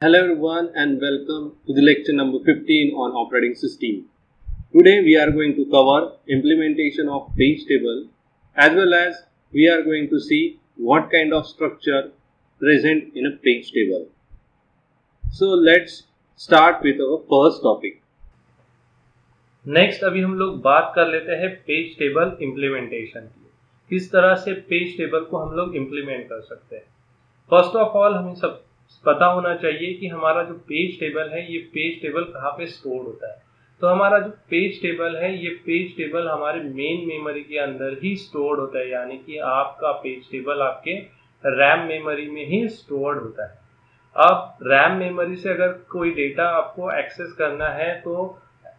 Hello everyone and welcome to the lecture number 15 on operating system. Today we are going to cover implementation of page table as well as we are going to see what kind of structure present in a page table. So let's start with our first topic. Next अभी हम लोग बात कर लेते हैं page table implementation की। किस तरह से पेज टेबल को हम लोग इम्प्लीमेंट कर सकते हैं। फर्स्ट ऑफ ऑल हमें सब पता होना चाहिए कि हमारा जो पेज टेबल है ये पेज टेबल कहाँ पे स्टोर होता है। तो हमारा जो पेज टेबल है ये पेज टेबल हमारे मेन मेमोरी के अंदर ही स्टोर्ड होता है, यानी कि आपका पेज टेबल आपके रैम मेमोरी में ही स्टोर्ड होता है। अब रैम मेमोरी से अगर कोई डेटा आपको एक्सेस करना है तो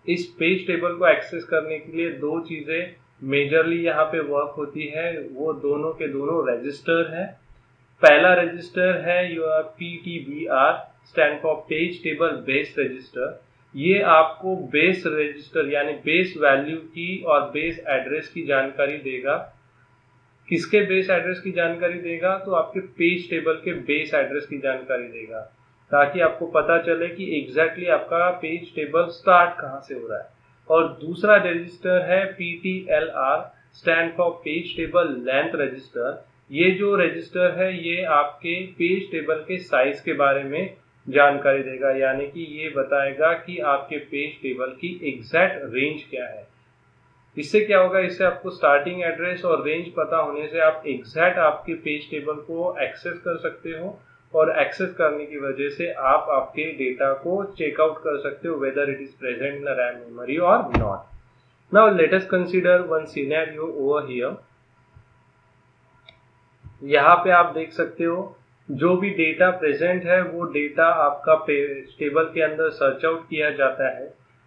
इस पेज टेबल को एक्सेस करने के लिए दो चीजें मेजरली यहाँ पे वर्क होती है, वो दोनों के दोनों रजिस्टर है। पहला रजिस्टर है your PTBR, stand for page table base register. ये आपको बेस रजिस्टर यानी बेस वैल्यू की और बेस एड्रेस की जानकारी देगा। किसके बेस एड्रेस की जानकारी देगा? तो आपके पेज टेबल के बेस एड्रेस की जानकारी देगा, ताकि आपको पता चले कि एग्जैक्टली आपका पेज टेबल स्टार्ट कहाँ से हो रहा है। और दूसरा रजिस्टर है PTLR, stand for page table length register. ये जो रजिस्टर है ये आपके पेज टेबल के साइज के बारे में जानकारी देगा, यानी कि ये बताएगा कि आपके पेज टेबल की एग्जैक्ट रेंज क्या है। इससे क्या होगा, इससे आपको स्टार्टिंग एड्रेस और रेंज पता होने से आप एग्जैक्ट आपके पेज टेबल को एक्सेस कर सकते हो, और एक्सेस करने की वजह से आप आपके डेटा को चेकआउट कर सकते हो whether it is present in the RAM memory और not. Now let us consider one scenario over here. यहाँ पे आप देख सकते हो जो भी डेटा प्रेजेंट है वो डेटा आपका पेज टेबल के अंदर सर्च आउट किया जाता है।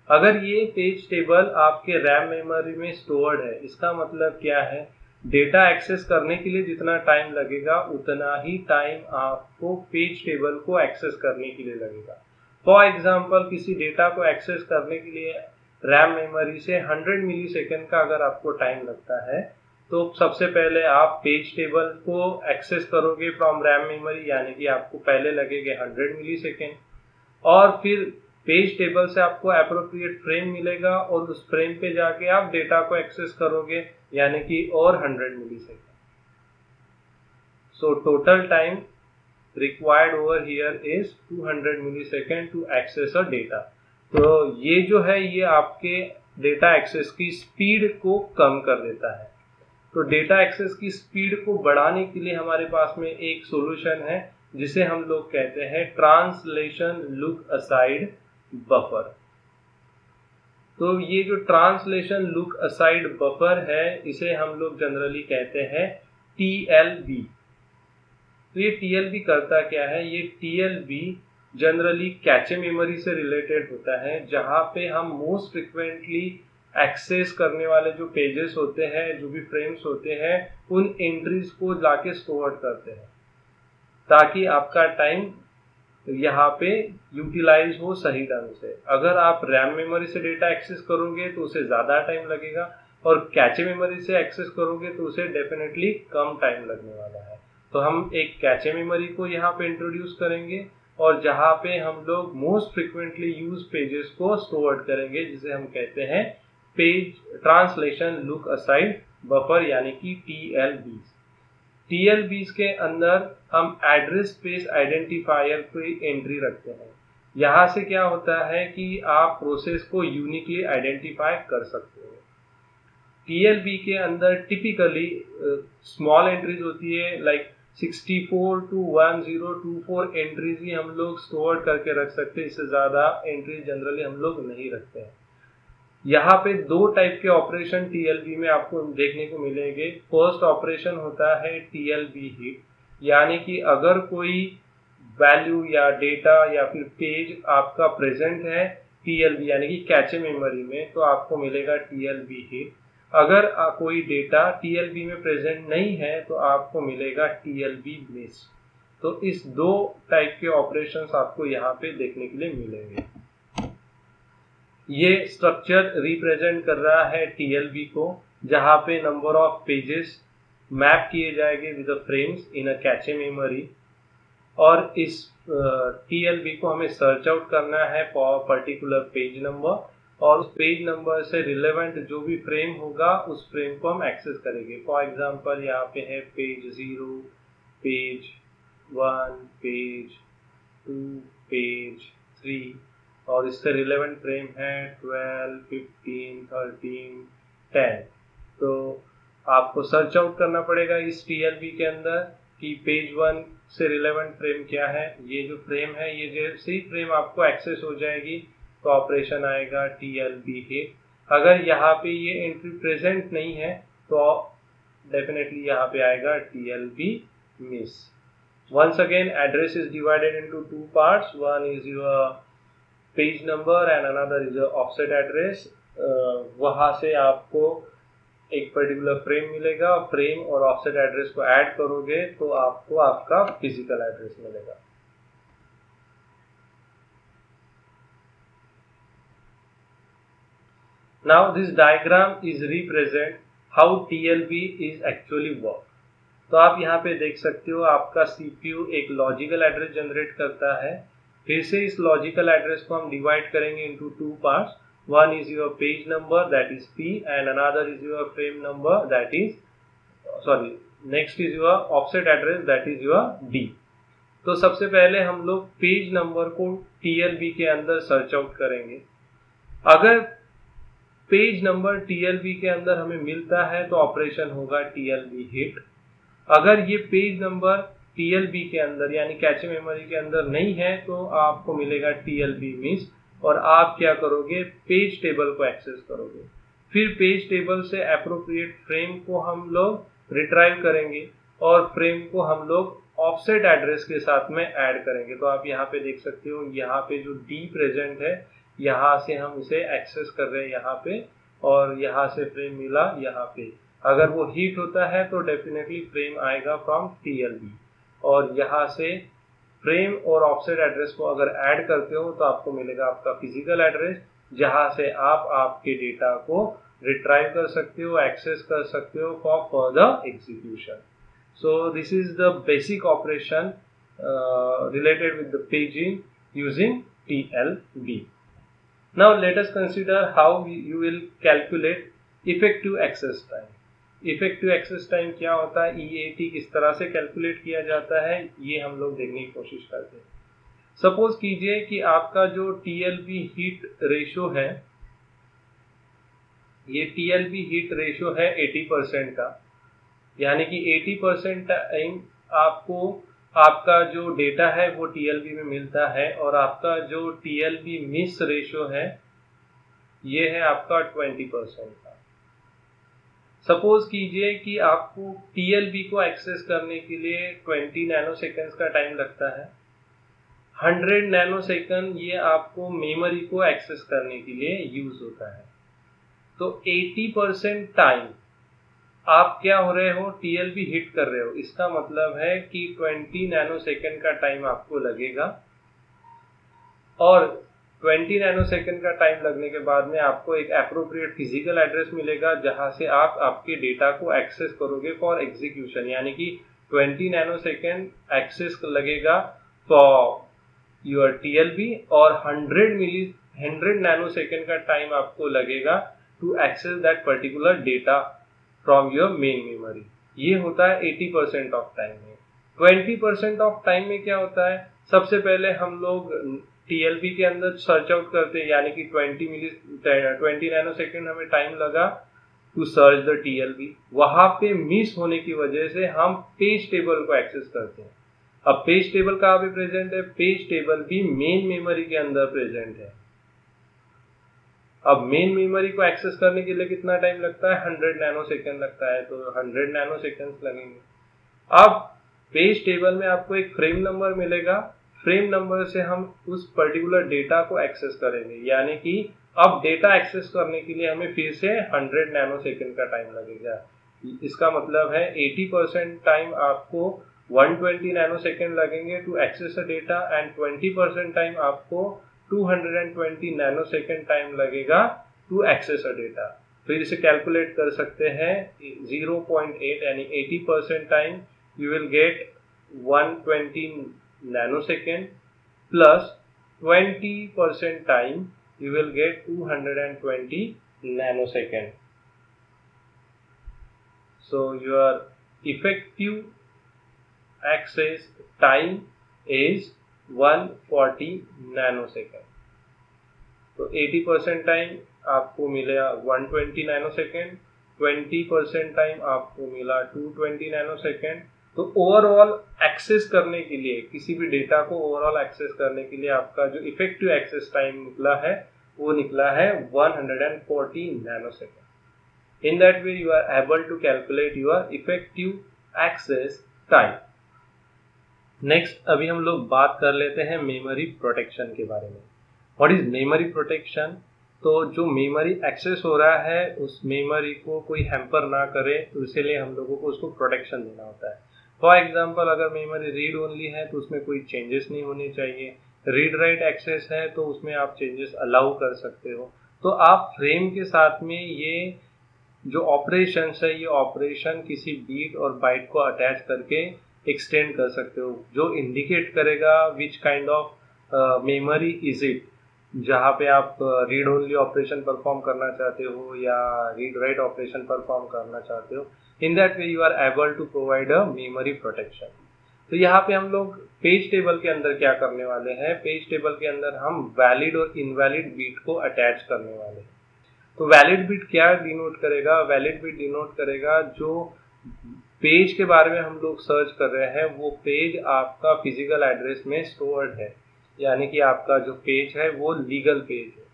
अगर ये पेज टेबल आपके रैम मेमोरी में स्टोर्ड है, इसका मतलब क्या है, डेटा एक्सेस करने के लिए जितना टाइम लगेगा उतना ही टाइम आपको पेज टेबल को एक्सेस करने के लिए लगेगा। फॉर एग्जांपल किसी डेटा को एक्सेस करने के लिए रैम मेमोरी से 100 मिलीसेकंड का अगर आपको टाइम लगता है, तो सबसे पहले आप पेज टेबल को एक्सेस करोगे फ्रॉम रैम मेमोरी, यानी कि आपको पहले लगेंगे 100 मिलीसेकंड, और फिर पेज टेबल से आपको अप्रोप्रिएट फ्रेम मिलेगा और उस फ्रेम पे जाके आप डेटा को एक्सेस करोगे, यानी कि और 100 millisecond. So total time required over here is 200 millisecond to access a data. तो ये जो है ये आपके डेटा एक्सेस की स्पीड को कम कर देता है। तो डेटा एक्सेस की स्पीड को बढ़ाने के लिए हमारे पास में एक सॉल्यूशन है जिसे हम लोग कहते हैं ट्रांसलेशन लुक असाइड बफर। तो ये जो ट्रांसलेशन लुक असाइड बफर है इसे हम लोग जनरली कहते हैं TLB। तो ये TLB करता क्या है, ये TLB जनरली कैचे मेमोरी से रिलेटेड होता है, जहां पे हम मोस्ट फ्रिक्वेंटली एक्सेस करने वाले जो पेजेस होते हैं, जो भी फ्रेम्स होते हैं, उन एंट्रीज को जाके स्टोर करते हैं ताकि आपका टाइम यहाँ पे यूटिलाइज हो सही ढंग से। अगर आप रैम मेमोरी से डेटा एक्सेस करोगे तो उसे ज़्यादा टाइम लगेगा, और कैचे मेमोरी से एक्सेस करोगे तो उसे डेफिनेटली कम टाइम लगने वाला है। तो हम एक कैचे मेमोरी को यहाँ पे इंट्रोड्यूस करेंगे और जहाँ पे हम लोग मोस्ट फ्रिक्वेंटली यूज पेजेस को स्टोर करेंगे, जिसे हम कहते हैं page translation look aside buffer, यानी कि TLBs के अंदर हम एड्रेस स्पेस आइडेंटिफायर की एंट्री रखते हैं। यहाँ से क्या होता है कि आप प्रोसेस को यूनिकली आइडेंटिफाई कर सकते हो। TLB के अंदर टिपिकली स्मॉल एंट्रीज होती है, लाइक 64 to 1024 एंट्रीज ही हम लोग स्टोर करके रख सकते हैं, इससे ज्यादा एंट्रीज जनरली हम लोग नहीं रखते हैं। यहाँ पे दो टाइप के ऑपरेशन TLB में आपको देखने को मिलेंगे। फर्स्ट ऑपरेशन होता है TLB हिट, यानी कि अगर कोई वैल्यू या डेटा या फिर पेज आपका प्रेजेंट है TLB यानी कि कैचे मेमोरी में, तो आपको मिलेगा TLB हिट। अगर कोई डेटा TLB में प्रेजेंट नहीं है तो आपको मिलेगा TLB मिस। तो इस दो टाइप के ऑपरेशंस आपको यहाँ पे देखने के लिए मिलेंगे। ये स्ट्रक्चर रिप्रेजेंट कर रहा है TLB को, जहाँ पे नंबर ऑफ पेजेस मैप किए जाएंगे with the frames in a cache memory, और इस TLB को हमें सर्च आउट करना है फॉर पर्टिकुलर पेज नंबर, और उस पेज नंबर से रिलेवेंट जो भी फ्रेम होगा उस फ्रेम को हम एक्सेस करेंगे। फॉर एग्जांपल यहाँ पे है पेज 0, पेज 1, पेज 2, पेज 3, और इससे रिलेवेंट फ्रेम है 12, 15, 13, 10। तो आपको सर्च आउट करना पड़ेगा इस TLB के अंदर कि पेज 1 से रिलेवेंट फ्रेम क्या है। ये जो फ्रेम है, ये जैसे ही फ्रेम आपको एक्सेस हो जाएगी तो ऑपरेशन आएगा TLB हिट। अगर यहाँ पे ये एंट्री प्रेजेंट नहीं है तो डेफिनेटली यहाँ पे आएगा TLB miss. Once again, address is divided into two parts. One is your page number and another is your offset address. वहाँ से आपको एक पर्टिकुलर फ्रेम मिलेगा, फ्रेम और ऑफसेट एड्रेस को ऐड करोगे तो आपको आपका फिजिकल एड्रेस मिलेगा। Now this diagram is represent how TLB is actually work. तो आप यहाँ पे देख सकते हो आपका CPU एक लॉजिकल एड्रेस जनरेट करता है। फिर से इस लॉजिकल एड्रेस को हम डिवाइड करेंगे into two parts. One is your page number, that is P, and another is your frame number, that is next is your offset address, that is your D. तो सबसे पहले हम लोग page number को TLB के अंदर search out करेंगे। अगर पेज नंबर TLB के अंदर हमें मिलता है तो ऑपरेशन होगा TLB हिट। अगर ये पेज नंबर TLB के अंदर यानी कैचे मेमोरी के अंदर नहीं है तो आपको मिलेगा TLB मिस, और आप क्या करोगे, पेज टेबल को एक्सेस करोगे। फिर पेज टेबल से एप्रोप्रिएट फ्रेम को हम लोग रिट्राइव करेंगे और फ्रेम को हम लोग ऑफसेट एड्रेस के साथ में ऐड करेंगे। तो आप यहाँ पे देख सकते हो, यहाँ पे जो D प्रेजेंट है यहाँ से हम इसे एक्सेस कर रहे हैं यहाँ पे, और यहाँ से फ्रेम मिला यहाँ पे। अगर वो हीट होता है तो डेफिनेटली फ्रेम आएगा फ्रॉम TLB, और यहाँ से फ्रेम और ऑफसेट एड्रेस को अगर ऐड करते हो तो आपको मिलेगा आपका फिजिकल एड्रेस, जहाँ से आप आपके डेटा को रिट्राइव कर सकते हो, एक्सेस कर सकते हो for further execution. So this is the basic operation related with the paging using TLB. Now let us consider how you will calculate effective access time. Effective access time क्या होता है, EAT किस तरह से calculate किया जाता है, ये हम लोग देखने की कोशिश करते हैं। सपोज कीजिए कि आपका जो TLB हीट रेशो है, ये TLB हीट रेशो है 80% का, यानी कि 80% टाइम आपको आपका जो डेटा है वो TLB में मिलता है, और आपका जो TLB मिस रेशो है ये है आपका 20% का। सपोज कीजिए कि आपको TLB को एक्सेस करने के लिए 20 नैनोसेकंड्स का टाइम लगता है। 100 नैनोसेकंड ये आपको मेमोरी को एक्सेस करने के लिए यूज होता है। तो 80% टाइम आप क्या हो रहे हो, TLB हिट कर रहे हो। इसका मतलब है कि 20 नैनोसेकंड का टाइम आपको लगेगा, और 20 नैनोसेकंड का टाइम लगने के बाद में आपको एक एप्रोप्रिएट फिजिकल एड्रेस मिलेगा जहां से आप आपके डेटा को एक्सेस करोगे फॉर एग्जीक्यूशन। यानी कि 20 नैनोसेकंड एक्सेस लगेगा फॉर योर TLB, और 100 नैनोसेकंड का टाइम आपको लगेगा to access that particular data from your main memory. ये होता है 80% ऑफ टाइम में। 20% ऑफ टाइम में क्या होता है, सबसे पहले हम लोग TLB के अंदर सर्च आउट करते हैं, यानी कि 20 नैनोसेकंड हमें टाइम लगा टू सर्च द TLB। वहां पे मिस होने की वजह से हम पेज टेबल को एक्सेस करते हैं। अब पेज टेबल कहाँ पे प्रेजेंट है, पेज टेबल भी मेन मेमोरी के अंदर प्रेजेंट है। अब मेन मेमोरी को एक्सेस करने के लिए कितना टाइम लगता है, 100 नैनोसेकंड लगता है, तो 100 नैनोसेकंड लगेंगे। अब पेज टेबल में आपको एक फ्रेम नंबर मिलेगा, फ्रेम नंबर से हम उस पर्टिकुलर डेटा को एक्सेस करेंगे, यानी कि अब डेटा एक्सेस करने के लिए हमें फिर से 100 नैनोसेकंड का टाइम लगेगा। इसका मतलब है 80% टाइम आपको 120 नैनोसेकंड लगेंगे to access a data, and 20% time आपको 220 नैनोसेकंड टाइम लगेगा टू एक्सेस अ डेटा। फिर इसे कैलकुलेट कर सकते हैं, 0.8 यानी 80% time you will get 120 nanosecond plus 20% time, you will get 220 nanosecond. So your effective access time is 140 nanosecond. तो 80% time आपको मिलेगा 120 नैनोसेकेंड, 20% टाइम आपको मिला 220 नैनोसेकेंड। तो ओवरऑल एक्सेस करने के लिए, किसी भी डेटा को ओवरऑल एक्सेस करने के लिए आपका जो इफेक्टिव एक्सेस टाइम निकला है वो निकला है 140 nanosecond. In that way you are able to calculate your effective access time. Next अभी हम लोग बात कर लेते हैं मेमोरी प्रोटेक्शन के बारे में। What is memory protection? तो जो मेमोरी एक्सेस हो रहा है उस मेमोरी को कोई हैम्पर ना करे, तो इसीलिए हम लोगों को उसको प्रोटेक्शन देना होता है। फॉर एग्जांपल, अगर मेमोरी रीड ओनली है तो उसमें कोई चेंजेस नहीं होने चाहिए। रीड राइट एक्सेस है तो उसमें आप चेंजेस अलाउ कर सकते हो। तो आप फ्रेम के साथ में ये जो ऑपरेशन है, ये ऑपरेशन किसी बीट और बाइट को अटैच करके एक्सटेंड कर सकते हो, जो इंडिकेट करेगा which kind of memory is it, जहाँ पे आप रीड ओनली ऑपरेशन परफॉर्म करना चाहते हो या रीड राइट ऑपरेशन परफॉर्म करना चाहते हो। In that way you are able to provide a memory protection. तो यहाँ पे हम लोग पेज टेबल के अंदर क्या करने वाले हैं? पेज टेबल के अंदर हम वैलिड और इनवैलिड बीट को अटैच करने वाले हैं। तो वैलिड बीट क्या डिनोट करेगा? वैलिड बीट डिनोट करेगा जो पेज के बारे में हम लोग सर्च कर रहे हैं वो पेज आपका फिजिकल एड्रेस में स्टोर्ड है, यानी कि आपका जो पेज है वो लीगल पेज है।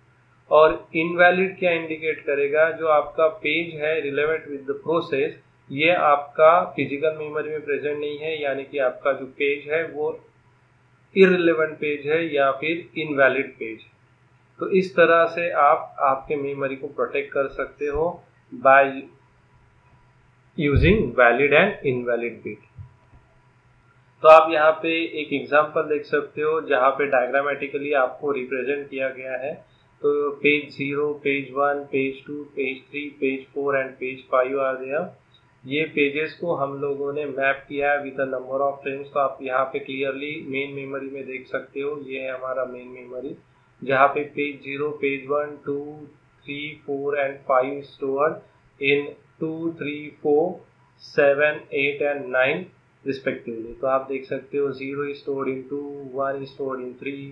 और इनवैलिड क्या इंडिकेट करेगा? जो आपका पेज है रिलेवेंट विद द प्रोसेस, ये आपका फिजिकल मेमोरी में प्रेजेंट नहीं है, यानी कि आपका जो पेज है वो इररिलेवेंट पेज है या फिर इनवैलिड पेज है। तो इस तरह से आप आपके मेमोरी को प्रोटेक्ट कर सकते हो by using valid and invalid bit. तो आप यहाँ पे एक एग्जांपल देख सकते हो जहाँ पे डायग्रामेटिकली आपको रिप्रेजेंट किया गया है। तो page 0, page 1, page 2, page 3, page 4 and page 5 are there. ये पेजेस को हम लोगों ने मैप किया है with the number of frames. तो आप यहाँ पे क्लियरली मेन मेमोरी में देख सकते हो, ये है हमारा मेन मेमोरी, जहाँ पे page 0, page 1, 2, 3, 4 and 5 stored in 2, 3, 4, 7, 8 and 9 respectively. तो आप देख सकते हो 0 is stored in 2, 1 is stored in 3,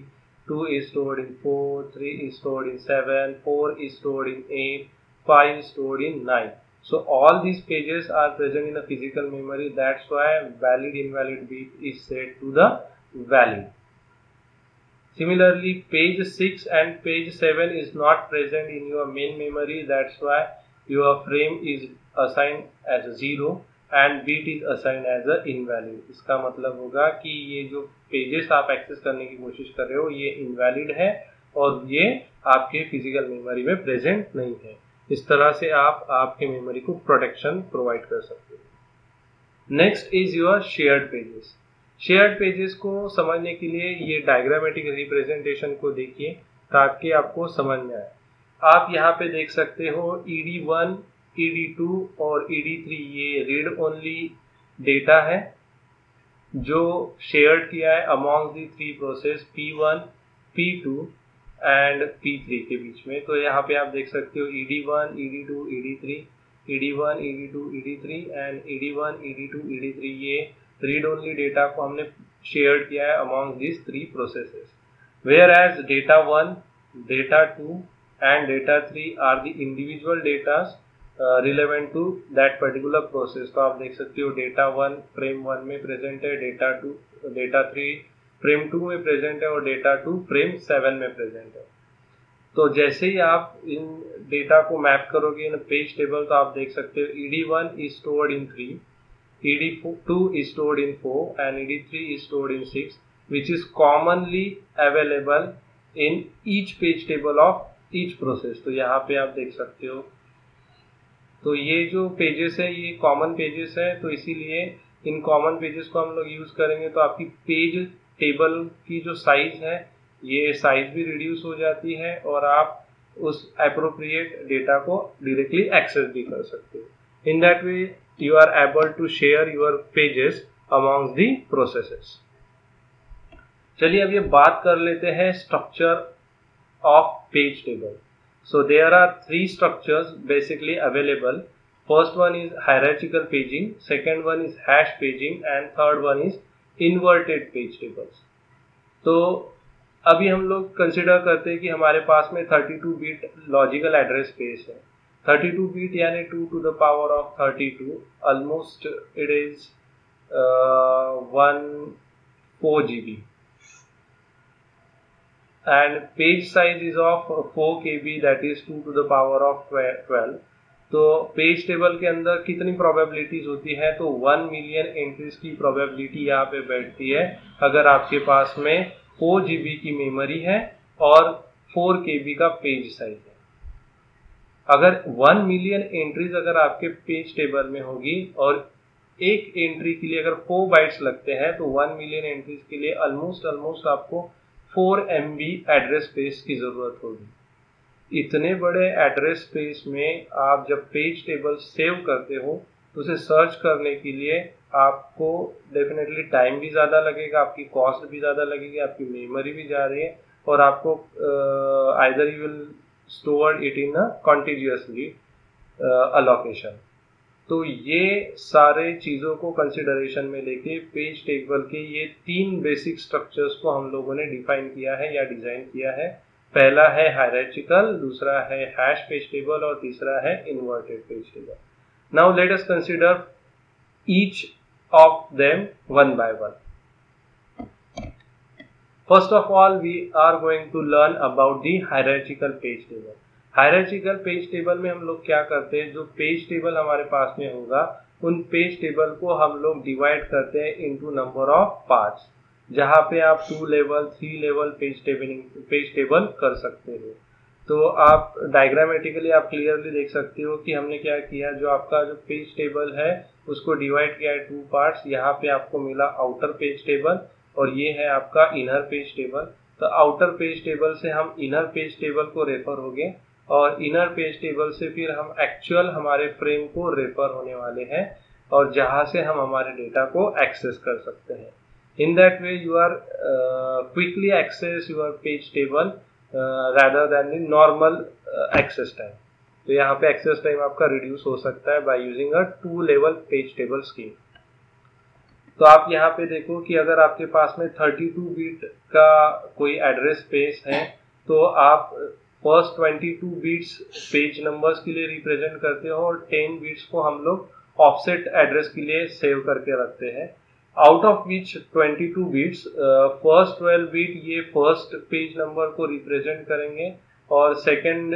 2 is stored in 4, 3 is stored in 7, 4 is stored in 8, 5 is stored in 9. So all these pages are present in the physical memory. That's why valid invalid bit is set to the valid. Similarly, page 6 and page 7 is not present in your main memory. That's why your frame is assigned as 0 and bit is assigned as a invalid. इसका मतलब होगा कि ये जो pages आप access करने की कोशिश कर रहे हो ये इनवैलिड है और ये आपके फिजिकल मेमोरी में प्रेजेंट नहीं है। इस तरह से आप आपके मेमोरी को प्रोटेक्शन प्रोवाइड कर सकते हो। Next is your shared pages. Shared pages को समझने के लिए ये डायग्रामेटिक रिप्रेजेंटेशन को देखिए ताकि आपको समझ में आए। आप यहाँ पे देख सकते हो ED1, ED2 और ED3 ये रीड ओनली डेटा है जो शेयर किया है among the 3 process P1, P2 and P3 के बीच में। तो यहाँ पे आप देख सकते हो ED1, ED2, ED3, ED1, ED2, ED3 and ED1, ED2, ED3 ये रीड ओनली डेटा को हमने शेयर किया है among this 3 processes. Whereas data 1, data 2 and data 3 are the individual data relevant to that particular process। तो आप देख सकते हो डेटा 1 फ्रेम 1 में प्रेजेंट है, डेटा 3 फ्रेम 2 में प्रेजेंट है और डेटा 2 फ्रेम 7 में प्रेजेंट है। तो जैसे ही आप इन डेटा को मैप करोगे इन पेज टेबल तो आप देख सकते हो ED1 is stored in 3, ED2 is stored in 4 and ED3 is stored in 6, which is commonly available in each page table of each process। तो यहाँ पे आप देख सकते हो तो ये जो पेजेस है ये कॉमन पेजेस है, तो इसीलिए इन कॉमन पेजेस को हम लोग यूज करेंगे तो आपकी पेज टेबल की जो साइज है ये साइज भी रिड्यूस हो जाती है और आप उस एप्रोप्रिएट डेटा को डायरेक्टली एक्सेस भी कर सकते हो। In that way you are able to share your pages among the processes. चलिए अब ये बात कर लेते हैं structure of page table. So there are three structures basically available. First one is hierarchical paging, second one is hash paging and third one is inverted page tables. तो अभी हम लोग कंसिडर करते हैं कि हमारे पास में 32 बिट लॉजिकल एड्रेस स्पेस है. 32 बिट यानी 2 to the power of 32, almost it is 4 GB. And page size is of 4 KB, that is 2 to the power of 12. तो पेज टेबल के अंदर कितनी प्रोबेबिलिटीज होती है? तो 1 मिलियन एंट्रीज की प्रोबेबिलिटी यहाँ पे बैठती है अगर आपके पास में 4 GB की मेमोरी है और 4 KB का पेज साइज है. अगर 1 मिलियन एंट्रीज अगर आपके पेज टेबल में होगी और एक एंट्री के लिए अगर 4 बाइट्स लगते हैं तो 1 मिलियन एंट्रीज के लिए ऑलमोस्ट आपको 4 MB एड्रेस स्पेस की जरूरत होगी. इतने बड़े एड्रेस स्पेस में आप जब पेज टेबल सेव करते हो तो उसे सर्च करने के लिए आपको डेफिनेटली टाइम भी ज़्यादा लगेगा, आपकी कॉस्ट भी ज़्यादा लगेगी, आपकी मेमोरी भी जा रही है और आपको either you will store it in a continuously allocation. तो ये सारे चीज़ों को कंसिडरेशन में लेके पेज टेबल के ये 3 बेसिक स्ट्रक्चर्स को हम लोगों ने डिफाइन किया है या डिज़ाइन किया है. पहला है हायरार्चिकल, दूसरा है हैश पेज टेबल और तीसरा है inverted page table. Now let us consider each of them one by one. First of all we are going to learn about the hierarchical page table. Hierarchical page table में हम लोग क्या करते हैं, जो पेज टेबल हमारे पास में होगा उन पेज टेबल को हम लोग डिवाइड करते हैं इनटू नंबर ऑफ पार्ट्स, जहाँ पे आप 2 लेवल 3 लेवल पेज टेबल कर सकते हो. तो आप डायग्रामेटिकली आप क्लियरली देख सकते हो कि हमने क्या किया, जो आपका जो पेज टेबल है उसको डिवाइड किया है 2 पार्ट्स. यहाँ पे आपको मिला आउटर पेज टेबल और ये है आपका इनर पेज टेबल. तो आउटर पेज टेबल से हम इनर पेज टेबल को रेफर होंगे और इनर पेज टेबल से फिर हम एक्चुअल हमारे फ्रेम को रेफर होने वाले हैं और जहाँ से हम हमारे डेटा को एक्सेस कर सकते हैं. In that way you are quickly access your page table rather than the normal access time. तो यहाँ पे access time आपका reduce हो सकता है by using a 2 level page table scheme. तो आप यहाँ पे देखो कि अगर आपके पास में 32 बिट का कोई एड्रेस स्पेस है तो आप फर्स्ट 22 बिट्स पेज नंबर्स के लिए रिप्रेजेंट करते हो और 10 बिट्स को हम लोग ऑफसेट एड्रेस के लिए सेव करके रखते हैं. Out of which 22 bits first 12 bit ये फर्स्ट पेज नंबर को रिप्रेजेंट करेंगे और सेकंड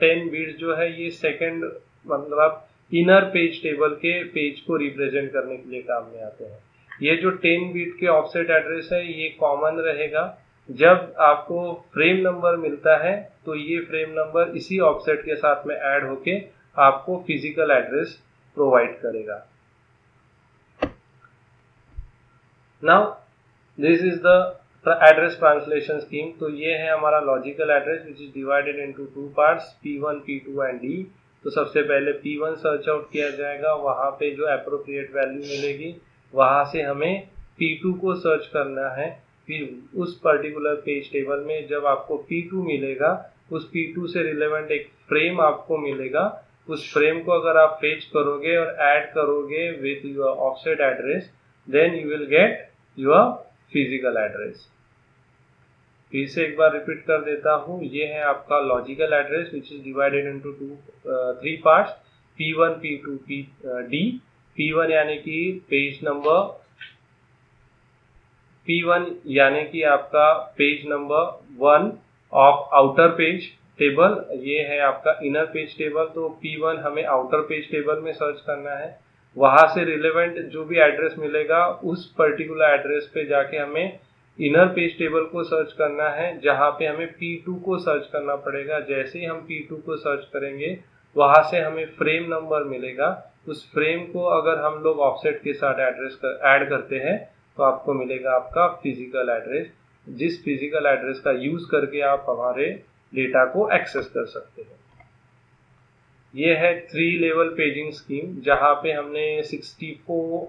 10 बिट्स जो है ये सेकंड मतलब इनर पेज टेबल के पेज को रिप्रेजेंट करने के लिए काम में आते हैं. ये जो 10 बिट के ऑफसेट एड्रेस है ये कॉमन रहेगा. जब आपको फ्रेम नंबर मिलता है तो ये फ्रेम नंबर इसी ऑफसेट के साथ में ऐड होके आपको फिजिकल एड्रेस प्रोवाइड करेगा. Now this is the address translation scheme. तो ये है हमारा logical address which is divided into 2 parts P1, P2 and D. तो सबसे पहले P1 सर्च आउट किया जाएगा, वहाँ पे जो अप्रोप्रिएट वैल्यू मिलेगी वहाँ से हमें P2 को सर्च करना है. फिर उस पर्टिकुलर पेज टेबल में जब आपको P2 मिलेगा उस P2 से रिलेवेंट एक फ्रेम आपको मिलेगा. उस फ्रेम को अगर आप फेच करोगे और ऐड करोगे with your offset address then you will get your physical address. फिर से एक बार रिपीट कर देता हूँ, ये है आपका logical address which is divided into 3 parts P1, P2, D. P1 यानी कि पेज नंबर P1 यानी कि आपका page number 1 of outer page table. ये है आपका इनर पेज टेबल. तो P1 हमें आउटर पेज टेबल में सर्च करना है. वहां से रिलेवेंट जो भी एड्रेस मिलेगा उस पर्टिकुलर एड्रेस पे जाके हमें इनर पेज टेबल को सर्च करना है, जहां पे हमें P2 को सर्च करना पड़ेगा. जैसे ही हम P2 को सर्च करेंगे वहां से हमें फ्रेम नंबर मिलेगा. उस फ्रेम को अगर हम लोग ऑफसेट के साथ एड्रेस ऐड करते हैं तो आपको मिलेगा आपका फिजिकल एड्रेस, जिस फिजिकल एड्रेस का यूज करके आप हमारे डेटा को एक्सेस कर सकते हैं. ये है 3 लेवल पेजिंग स्कीम जहां पे हमने 64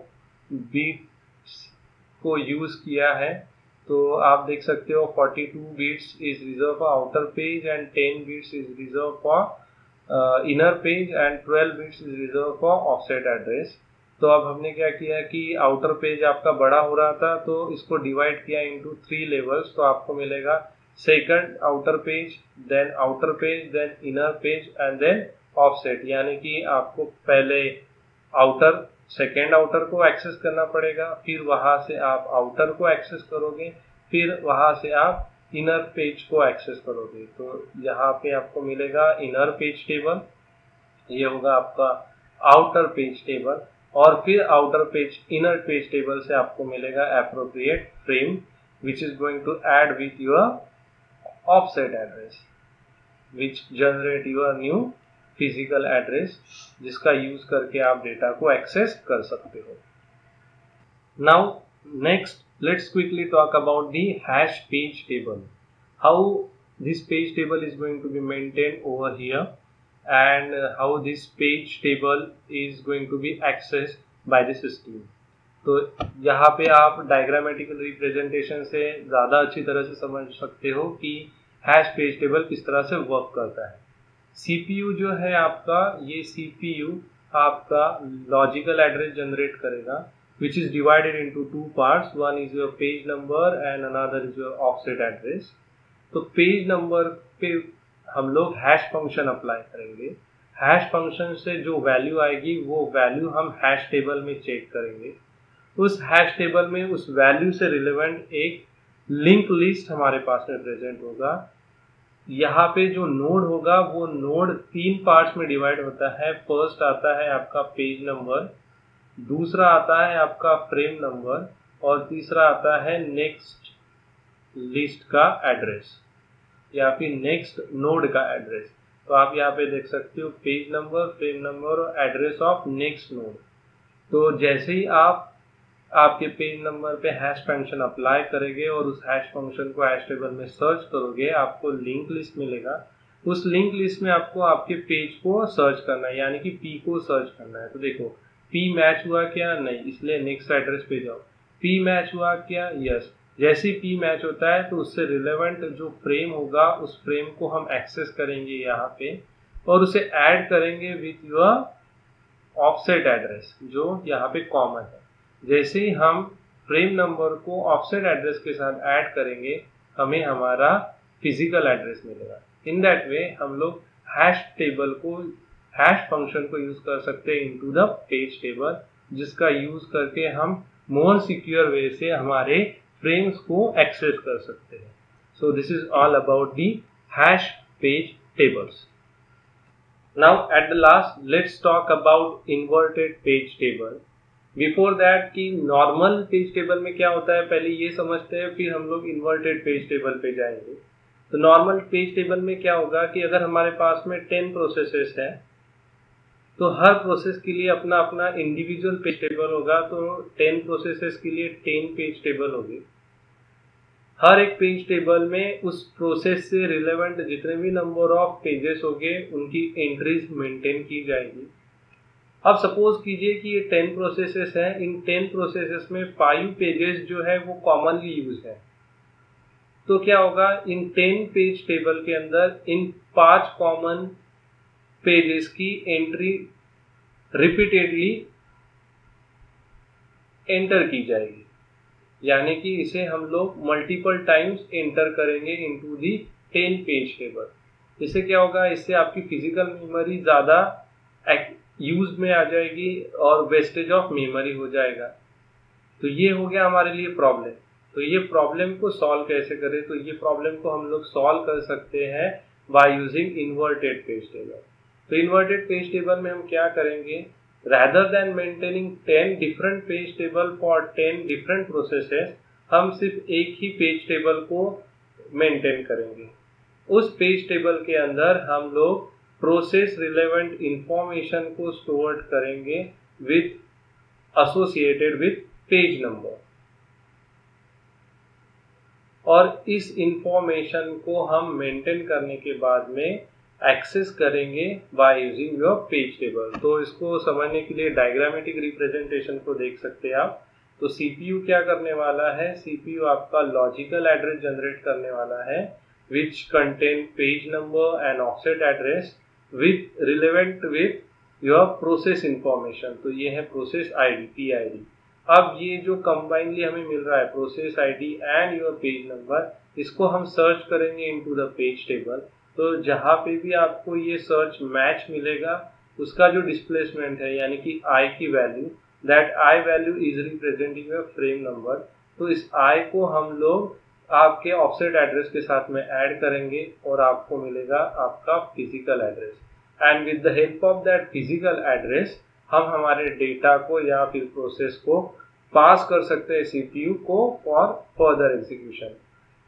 बिट्स को यूज किया है. तो आप देख सकते हो 42 bits is reserve for outer page and 10 bits is reserve for inner page and 12 bits is reserve for offset address. तो अब हमने क्या किया कि आउटर पेज आपका बड़ा हो रहा था तो इसको डिवाइड किया इनटू 3 लेवल्स। तो आपको मिलेगा second outer page, then inner page and then offset. यानी कि आपको पहले सेकेंड आउटर को एक्सेस करना पड़ेगा, फिर वहां से आप आउटर को एक्सेस करोगे, फिर वहां से आप इनर पेज को एक्सेस करोगे। तो यहाँ पे आपको मिलेगा इनर पेज टेबल, ये होगा आपका आउटर पेज टेबल, और फिर outer page inner page table से आपको मिलेगा appropriate frame which is going to add with your offset address which generate your new physical address, जिसका यूज करके आप डेटा को एक्सेस कर सकते हो। Now next let's quickly talk about the hash page table, how this page table is going to be maintained over here and how this page table is going to be accessed by the system। तो यहाँ पे आप diagrammatical representation से ज़्यादा अच्छी तरह से समझ सकते हो कि हैश पेज टेबल किस तरह से वर्क करता है। CPU जो है आपका, ये CPU आपका लॉजिकल एड्रेस जनरेट करेगा which is divided into 2 parts, one is your page number and another is your offset address। तो पेज नंबर पे हम लोग हैश फंक्शन अप्लाई करेंगे। हैश फंक्शन से जो वैल्यू आएगी वो वैल्यू हम हैश टेबल में चेक करेंगे। उस हैश टेबल में उस वैल्यू से रिलेवेंट एक लिंक लिस्ट हमारे पास में प्रेजेंट होगा। यहाँ पे जो नोड होगा वो नोड 3 पार्ट्स में डिवाइड होता है। फर्स्ट आता है आपका पेज नंबर, दूसरा आता है आपका फ्रेम नंबर, और तीसरा आता है नेक्स्ट लिस्ट का एड्रेस या फिर नेक्स्ट नोड का एड्रेस। तो आप यहाँ पे देख सकते हो पेज नंबर, फ्रेम नंबर और एड्रेस ऑफ नेक्स्ट नोड। तो जैसे ही आप आपके पेज नंबर पे हैश फंक्शन अप्लाई करेंगे और उस हैश फंक्शन को हैश टेबल में सर्च करोगे, आपको लिंक लिस्ट मिलेगा। उस लिंक लिस्ट में आपको आपके पेज को सर्च करना है, यानी कि P को सर्च करना है। तो देखो P मैच हुआ क्या, नहीं, इसलिए नेक्स्ट एड्रेस पे जाओ। P मैच हुआ क्या, यस। जैसे P मैच होता है तो उससे रिलेवेंट जो फ्रेम होगा उस फ्रेम को हम एक्सेस करेंगे यहाँ पे और उसे ऐड करेंगे विथ योर ऑफसेट एड्रेस जो यहाँ पे कॉमन है। जैसे ही हम फ्रेम नंबर को ऑफसेट एड्रेस के साथ ऐड करेंगे हमें हमारा फिजिकल एड्रेस मिलेगा। इन दैट वे हम लोग हैश टेबल को, हैश फंक्शन को यूज कर सकते हैं इनटू द पेज टेबल, जिसका यूज करके हम मोर सिक्योर वे से हमारे फ्रेम्स को एक्सेस कर सकते हैं। So this is all about the hash page tables. Now at the last let's talk about inverted page table. Before that कि नॉर्मल पेज टेबल में क्या होता है पहले ये समझते हैं, फिर हम लोग इन्वर्टेड पेज टेबल पे जाएंगे। तो नॉर्मल पेज टेबल में क्या होगा कि अगर हमारे पास में 10 प्रोसेसेस है तो हर प्रोसेस के लिए अपना अपना इंडिविजुअल पेज टेबल होगा। तो 10 प्रोसेसेस के लिए 10 पेज टेबल होगी। हर एक पेज टेबल में उस प्रोसेस से रिलेवेंट जितने भी नंबर ऑफ पेजेस होंगे उनकी एंट्रीज मेंटेन की जाएगी। अब सपोज कीजिए कि ये 10 प्रोसेसेस हैं, इन 10 प्रोसेसेस में 5 पेजेस जो है वो कॉमनली यूज है। तो क्या होगा, इन 10 पेज टेबल के अंदर इन 5 कॉमन पेजेस की एंट्री रिपीटेडली एंटर की जाएगी, यानी कि इसे हम लोग मल्टीपल टाइम्स एंटर करेंगे इनटू दी 10 पेज टेबल। इससे क्या होगा, इससे आपकी फिजिकल मेमोरी ज़्यादा यूज में आ जाएगी और वेस्टेज ऑफ मेमोरी हो जाएगा। तो ये हो गया हमारे लिए प्रॉब्लम। तो ये प्रॉब्लम को सॉल्व कैसे करें, तो ये प्रॉब्लम को हम लोग सॉल्व कर सकते हैं by using inverted page table. तो इन्वर्टेड पेज टेबल में हम क्या करेंगे, rather than maintaining 10 different page table for 10 different processes, हम सिर्फ एक ही पेज टेबल को मेंटेन करेंगे। उस पेज टेबल के अंदर हम लोग प्रोसेस रिलेवेंट इंफॉर्मेशन को स्टोर करेंगे with associated with page number, और इस इंफॉर्मेशन को हम मेंटेन करने के बाद में एक्सेस करेंगे by using your page table. तो इसको समझने के लिए डायग्रामेटिक रिप्रेजेंटेशन को देख सकते हैं आप। तो CPU क्या करने वाला है, CPU आपका लॉजिकल एड्रेस जनरेट करने वाला है which contain page number and offset address with relevant with your process information। तो ये है प्रोसेस ID PID। अब ये जो कंबाइनली हमें मिल रहा है process ID and your page number, इसको हम सर्च करेंगे इनटू द पेज टेबल। तो जहाँ पे भी आपको ये सर्च मैच मिलेगा उसका जो डिस्प्लेसमेंट है यानी कि I की value, that I value is representing your frame number. तो इस I को हम लोग आपके ऑफसेट एड्रेस के साथ में ऐड करेंगे और आपको मिलेगा आपका physical address. And with the help of that physical address हम हमारे डेटा को या फिर प्रोसेस को पास कर सकते हैं CPU को फॉर फर्दर एग्जीक्यूशन।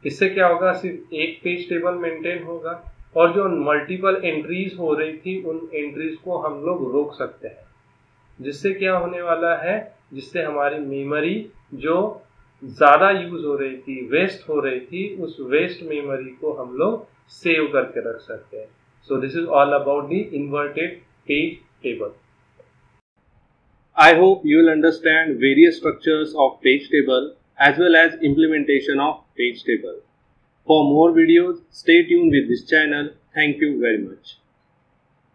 इससे क्या होगा, सिर्फ एक पेज टेबल मेंटेन होगा और जो मल्टीपल एंट्रीज हो रही थी उन एंट्रीज को हम लोग रोक सकते हैं। जिससे क्या होने वाला है, जिससे हमारी मेमोरी जो ज़्यादा यूज हो रही थी, वेस्ट हो रही थी, उस वेस्ट मेमोरी को हम लोग सेव करके रख सकते हैं। So this is all about the inverted page table. I hope you will understand various structures of page table as well as implementation of page table. For more videos, stay tuned with this channel. Thank you very much.